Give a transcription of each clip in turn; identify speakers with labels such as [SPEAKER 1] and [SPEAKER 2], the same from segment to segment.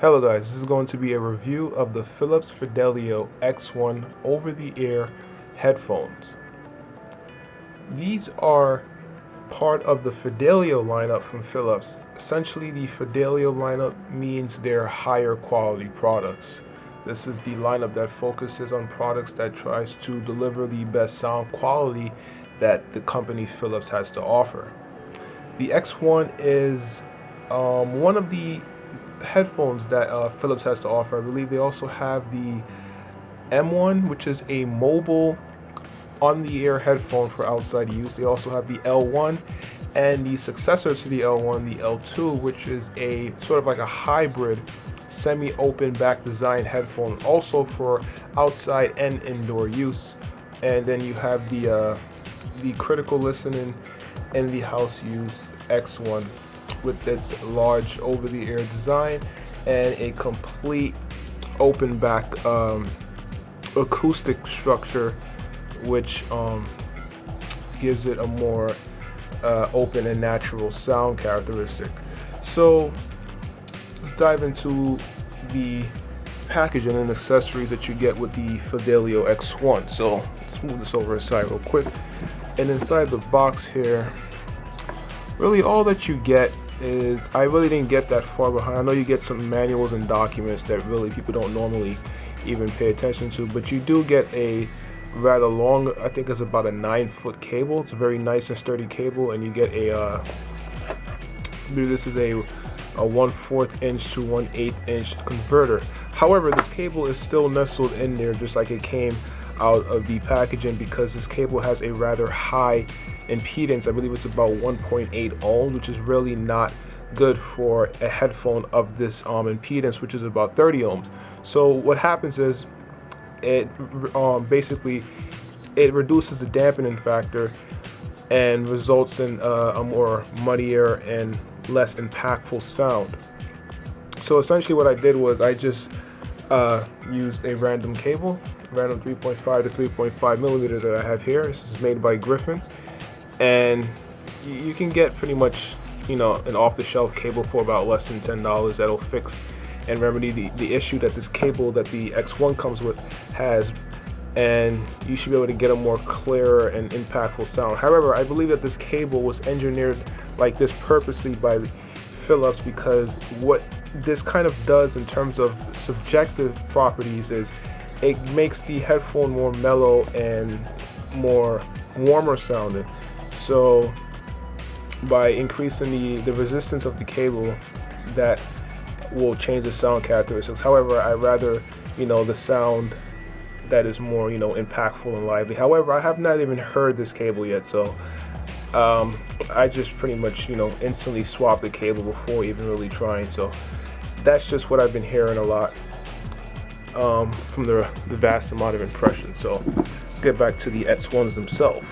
[SPEAKER 1] Hello guys, this is going to be a review of the Philips Fidelio X1 over-the-ear headphones. These are part of the Fidelio lineup from Philips. Essentially, the Fidelio lineup means they're higher quality products. This is the lineup that focuses on products that tries to deliver the best sound quality that the company Philips has to offer. The X1 is one of the headphones that Philips has to offer. I believe they also have the M1, which is a mobile on-the-ear headphone for outside use. They also have the L1 and the successor to the L1, the L2, which is a sort of like a hybrid semi-open back design headphone, also for outside and indoor use. And then you have the critical listening and the house use X1 with its large over-the-ear design and a complete open back acoustic structure, which gives it a more open and natural sound characteristic. So let's dive into the packaging and accessories that you get with the Fidelio X1. So let's move this over aside real quick. And inside the box here, really all that you get is, I really didn't get that far behind. I know you get some manuals and documents that really people don't normally even pay attention to, but you do get a rather long, I think it's about a 9-foot cable. It's a very nice and sturdy cable, and you get a this is a 1/4 inch to 1/8 inch converter. However, this cable is still nestled in there just like it came out of the packaging, because this cable has a rather high impedance. I believe it's about 1.8 ohms, which is really not good for a headphone of this impedance, which is about 30 ohms. So what happens is it basically it reduces the dampening factor and results in a more muddier and less impactful sound. So essentially what I did was I just used a random cable, random 3.5 to 3.5 millimeter that I have here. This is made by Griffin, and you can get pretty much, you know, an off-the-shelf cable for about less than $10 that'll fix and remedy the issue that this cable that the X1 comes with has, and you should be able to get a more clearer and impactful sound. However, I believe that this cable was engineered like this purposely by Philips, because what this kind of does in terms of subjective properties is it makes the headphone more mellow and more warmer sounding. So by increasing the resistance of the cable, that will change the sound characteristics. However, I rather, you know, the sound that is more, you know, impactful and lively. However, I have not even heard this cable yet, so I just pretty much, you know, instantly swapped the cable before even really trying. So that's just what I've been hearing a lot from the vast amount of impressions. So let's get back to the X1s themselves.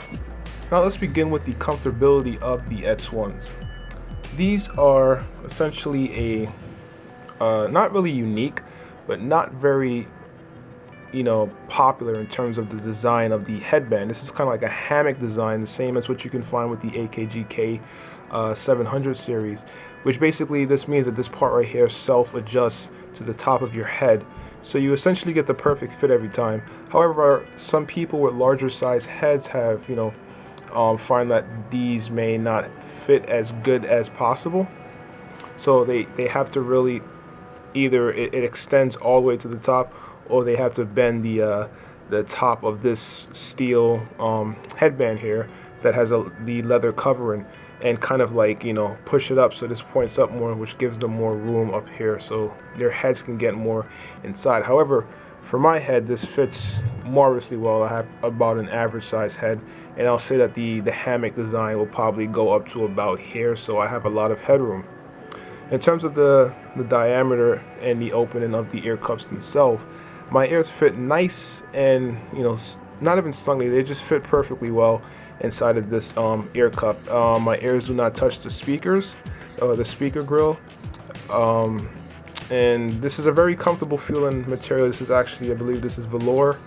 [SPEAKER 1] Now let's begin with the comfortability of the X1s. These are essentially a not really unique, but not very, you know, popular in terms of the design of the headband. This is kind of like a hammock design, the same as what you can find with the AKG 700 series, which basically this means that this part right here self-adjusts to the top of your head. So you essentially get the perfect fit every time. However, some people with larger size heads have, you know, find that these may not fit as good as possible. So they have to really, either it extends all the way to the top, or they have to bend the top of this steel headband here that has the leather covering, and kind of like, you know, push it up so this points up more, which gives them more room up here so their heads can get more inside. However, for my head, this fits marvelously well. I have about an average size head, and I'll say that the hammock design will probably go up to about here, so I have a lot of headroom. In terms of the diameter and the opening of the ear cups themselves, my ears fit nice and, you know, not even snugly, they just fit perfectly well inside of this ear cup. My ears do not touch the speakers, the speaker grill, and this is a very comfortable feeling material. This is actually, I believe this is Velour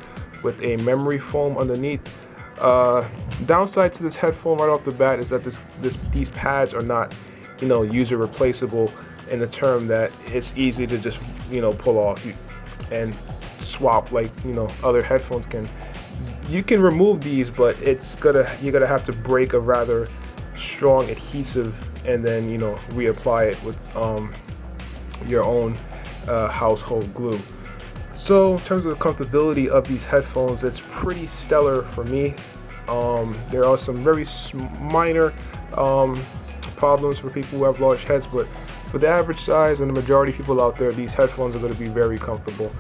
[SPEAKER 1] with a memory foam underneath. Downside to this headphone right off the bat is that these pads are not, you know, user replaceable. in the term that it's easy to just, pull off and swap like, other headphones can. You can remove these, but you're gonna have to break a rather strong adhesive and then, reapply it with your own household glue. So in terms of the comfortability of these headphones, it's pretty stellar for me. There are some very minor problems for people who have large heads, but for the average size and the majority of people out there, these headphones are going to be very comfortable.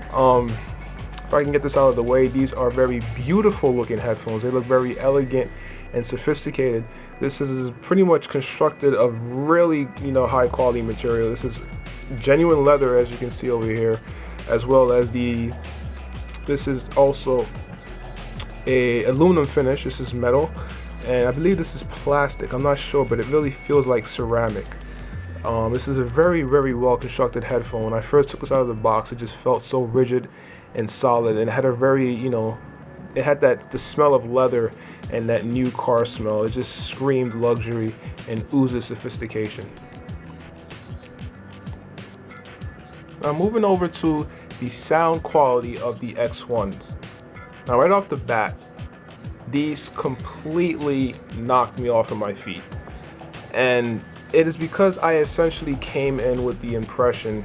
[SPEAKER 1] If I can get this out of the way, these are very beautiful looking headphones. They look very elegant and sophisticated. This is pretty much constructed of really, high quality material. This is genuine leather, as you can see over here, as well as this is also a aluminum finish. This is metal, and I believe this is plastic. I'm not sure, but it really feels like ceramic. This is a very, very well constructed headphone. When I first took this out of the box, it just felt so rigid and solid, and it had a very, it had the smell of leather and that new car smell. It just screamed luxury and oozes sophistication. Now moving over to the sound quality of the X1s. Now right off the bat, these completely knocked me off of my feet. And it is because I essentially came in with the impression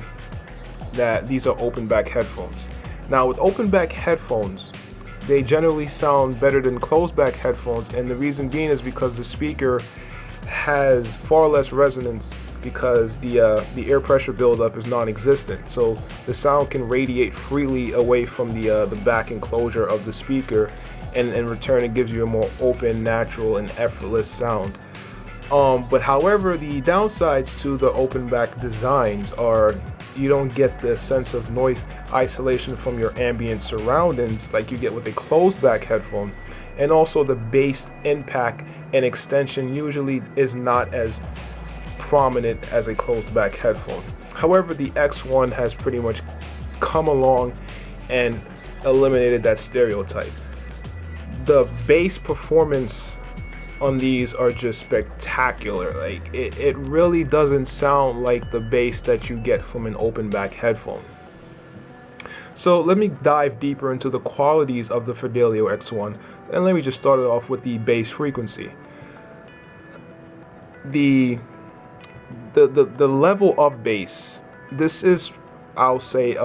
[SPEAKER 1] that these are open back headphones. Now with open back headphones, they generally sound better than closed back headphones, and the reason being is because the speaker has far less resonance because the air pressure buildup is non-existent. So the sound can radiate freely away from the back enclosure of the speaker, and in return it gives you a more open, natural, and effortless sound. But however, the downsides to the open back designs are you don't get the sense of noise isolation from your ambient surroundings like you get with a closed back headphone, and also the bass impact and extension usually is not as prominent as a closed back headphone. However, the X1 has pretty much come along and eliminated that stereotype. The bass performance on these are just spectacular. Like it really doesn't sound like the bass that you get from an open back headphone. So let me dive deeper into the qualities of the Fidelio X1, and let me just start it off with the bass frequency. The level of bass, this is, I'll say,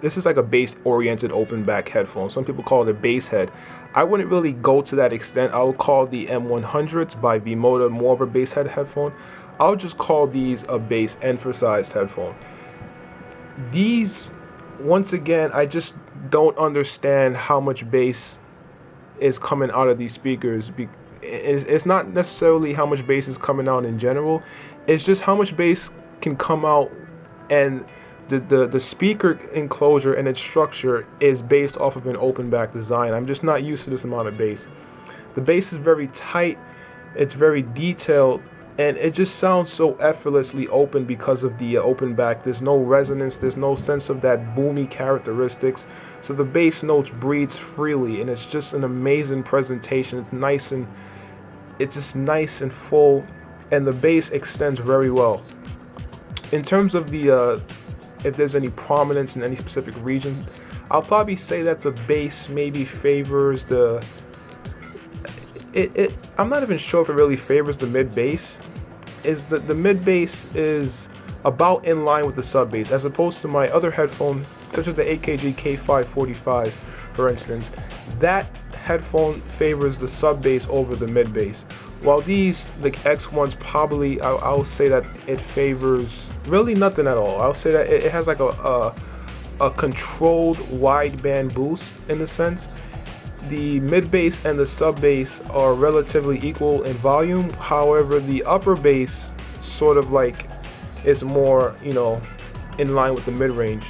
[SPEAKER 1] this is like a bass oriented open back headphone. Some people call it a bass head. I wouldn't really go to that extent. I would call the M100s by V-Moda more of a bass head headphone. I'll just call these a bass emphasized headphone. These, once again, I just don't understand how much bass is coming out of these speakers. It's not necessarily how much bass is coming out in general. It's just how much bass can come out, and the speaker enclosure and its structure is based off of an open back design. I'm just not used to this amount of bass. The bass is very tight, it's very detailed, and it just sounds so effortlessly open because of the open back. There's no resonance, there's no sense of that boomy characteristics. So the bass notes breathes freely, and it's just an amazing presentation. It's just nice and full, and the bass extends very well. In terms of if there's any prominence in any specific region, I'll probably say that the bass maybe favors I'm not even sure if it really favors the mid bass. The mid bass is about in line with the sub bass, as opposed to my other headphone, such as the AKG K545, for instance. That headphone favors the sub bass over the mid bass, while these, the X1s, probably I'll say that it favors really nothing at all. I'll say that it has like a controlled wideband boost in a sense. The mid bass and the sub bass are relatively equal in volume. However, the upper bass sort of like is more, in line with the mid range,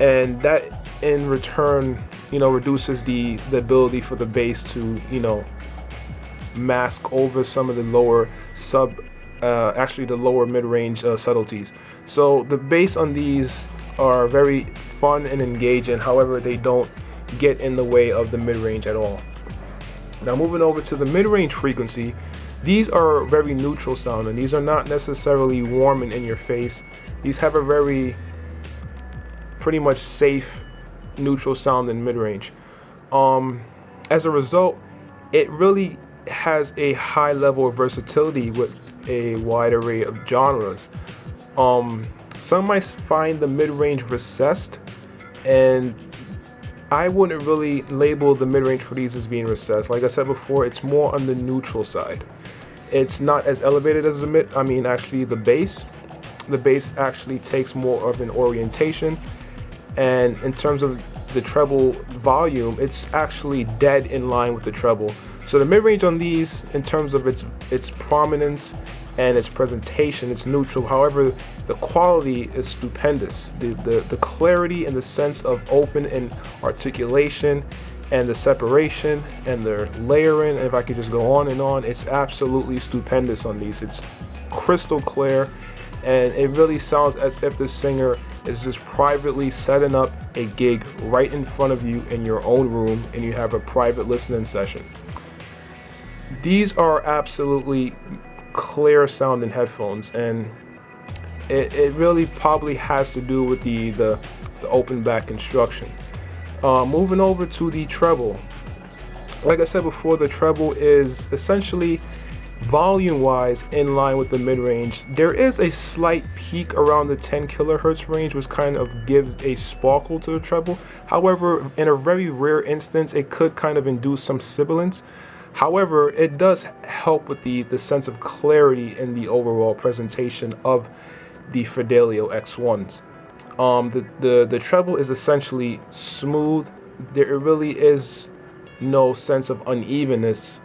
[SPEAKER 1] and that in return, reduces the ability for the bass to, mask over some of the lower the lower mid-range subtleties. So the bass on these are very fun and engaging. However, they don't get in the way of the mid-range at all. Now moving over to the mid-range frequency, These are very neutral sounding. These are not necessarily warm and in your face. These have a very pretty much safe neutral sound in mid-range. As a result, it really has a high level of versatility with a wide array of genres. Some might find the mid-range recessed, and I wouldn't really label the mid-range for these as being recessed. Like I said before, it's more on the neutral side. It's not as elevated as the mid, actually the bass. The bass actually takes more of an orientation, and in terms of the treble volume, it's actually dead in line with the treble. So the mid-range on these, in terms of its prominence and its presentation, it's neutral. However, the quality is stupendous. The clarity and the sense of open and articulation and the separation and the layering, and if I could just go on, it's absolutely stupendous on these. It's crystal clear, and it really sounds as if the singer is just privately setting up a gig right in front of you in your own room, and you have a private listening session. These are absolutely clear sounding headphones, and it really probably has to do with the open back construction. Moving over to the treble. Like I said before, the treble is essentially volume-wise in line with the mid-range. There is a slight peak around the 10 kilohertz range, which kind of gives a sparkle to the treble. However, in a very rare instance, it could kind of induce some sibilance. However, it does help with the sense of clarity in the overall presentation of the Fidelio X1s. The treble is essentially smooth. There really is no sense of unevenness,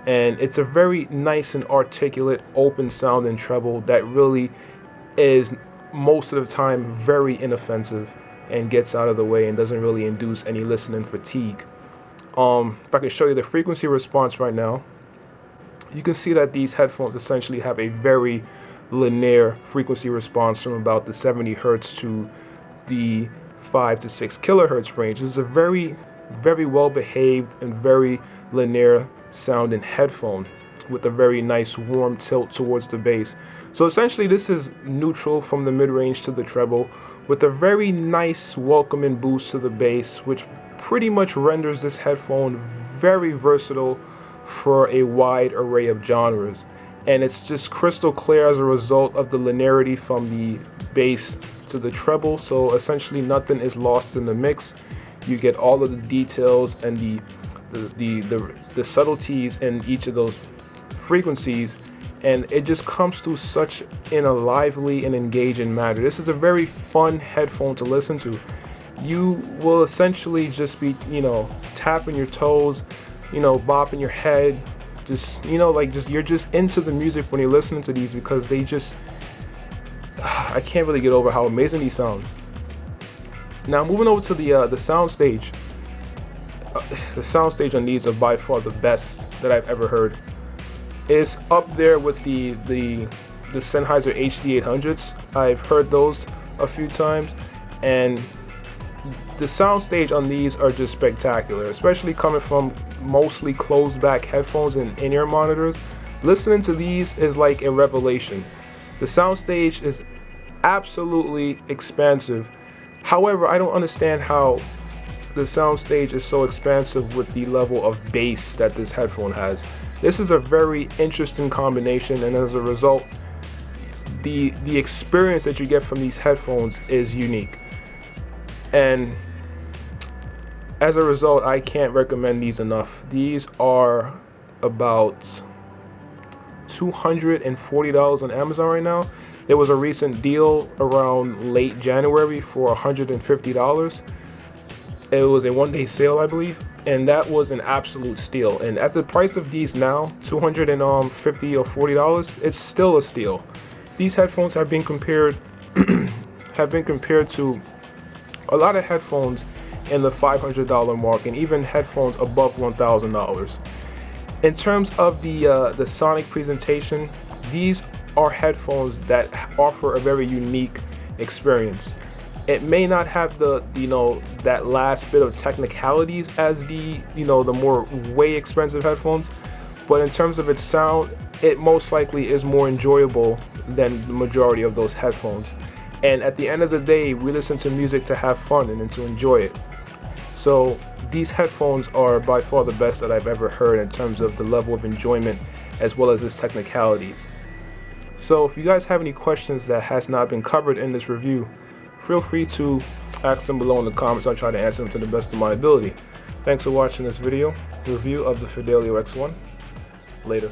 [SPEAKER 1] and it's a very nice and articulate open sounding treble that really is most of the time very inoffensive and gets out of the way and doesn't really induce any listening fatigue. If I can show you the frequency response right now, you can see that these headphones essentially have a very linear frequency response from about the 70 hertz to the 5 to 6 kilohertz range. This is a very, very well behaved and very linear sounding headphone with a very nice warm tilt towards the bass. So essentially this is neutral from the mid-range to the treble with a very nice welcoming boost to the bass, which pretty much renders this headphone very versatile for a wide array of genres. And it's just crystal clear as a result of the linearity from the bass to the treble. So essentially nothing is lost in the mix. You get all of the details and the subtleties in each of those frequencies, and it just comes to such in a lively and engaging manner. This is a very fun headphone to listen to. You will essentially just be, tapping your toes, bopping your head, you're just into the music when you're listening to these, because they just, I can't really get over how amazing these sound. Now moving over to the sound stage. The sound stage on these are by far the best that I've ever heard. It's up there with the Sennheiser HD800s. I've heard those a few times, and the sound stage on these are just spectacular, especially coming from mostly closed back headphones and in-ear monitors. Listening to these is like a revelation. The sound stage is absolutely expansive. However, I don't understand how the sound stage is so expansive with the level of bass that this headphone has. This is a very interesting combination, and as a result, the experience that you get from these headphones is unique. And as a result, I can't recommend these enough. These are about $240 on Amazon right now. There was a recent deal around late January for $150. It was a one-day sale, I believe, and that was an absolute steal. And at the price of these now, $250 or $40, it's still a steal. These headphones have been compared to a lot of headphones in the $500 mark, and even headphones above $1,000. In terms of the sonic presentation, these are headphones that offer a very unique experience. It may not have that last bit of technicalities as the more way expensive headphones, but in terms of its sound, it most likely is more enjoyable than the majority of those headphones. And at the end of the day, we listen to music to have fun and to enjoy it. So these headphones are by far the best that I've ever heard in terms of the level of enjoyment as well as its technicalities. So if you guys have any questions that has not been covered in this review, feel free to ask them below in the comments. I'll try to answer them to the best of my ability. Thanks for watching this video review of the Fidelio X1. Later.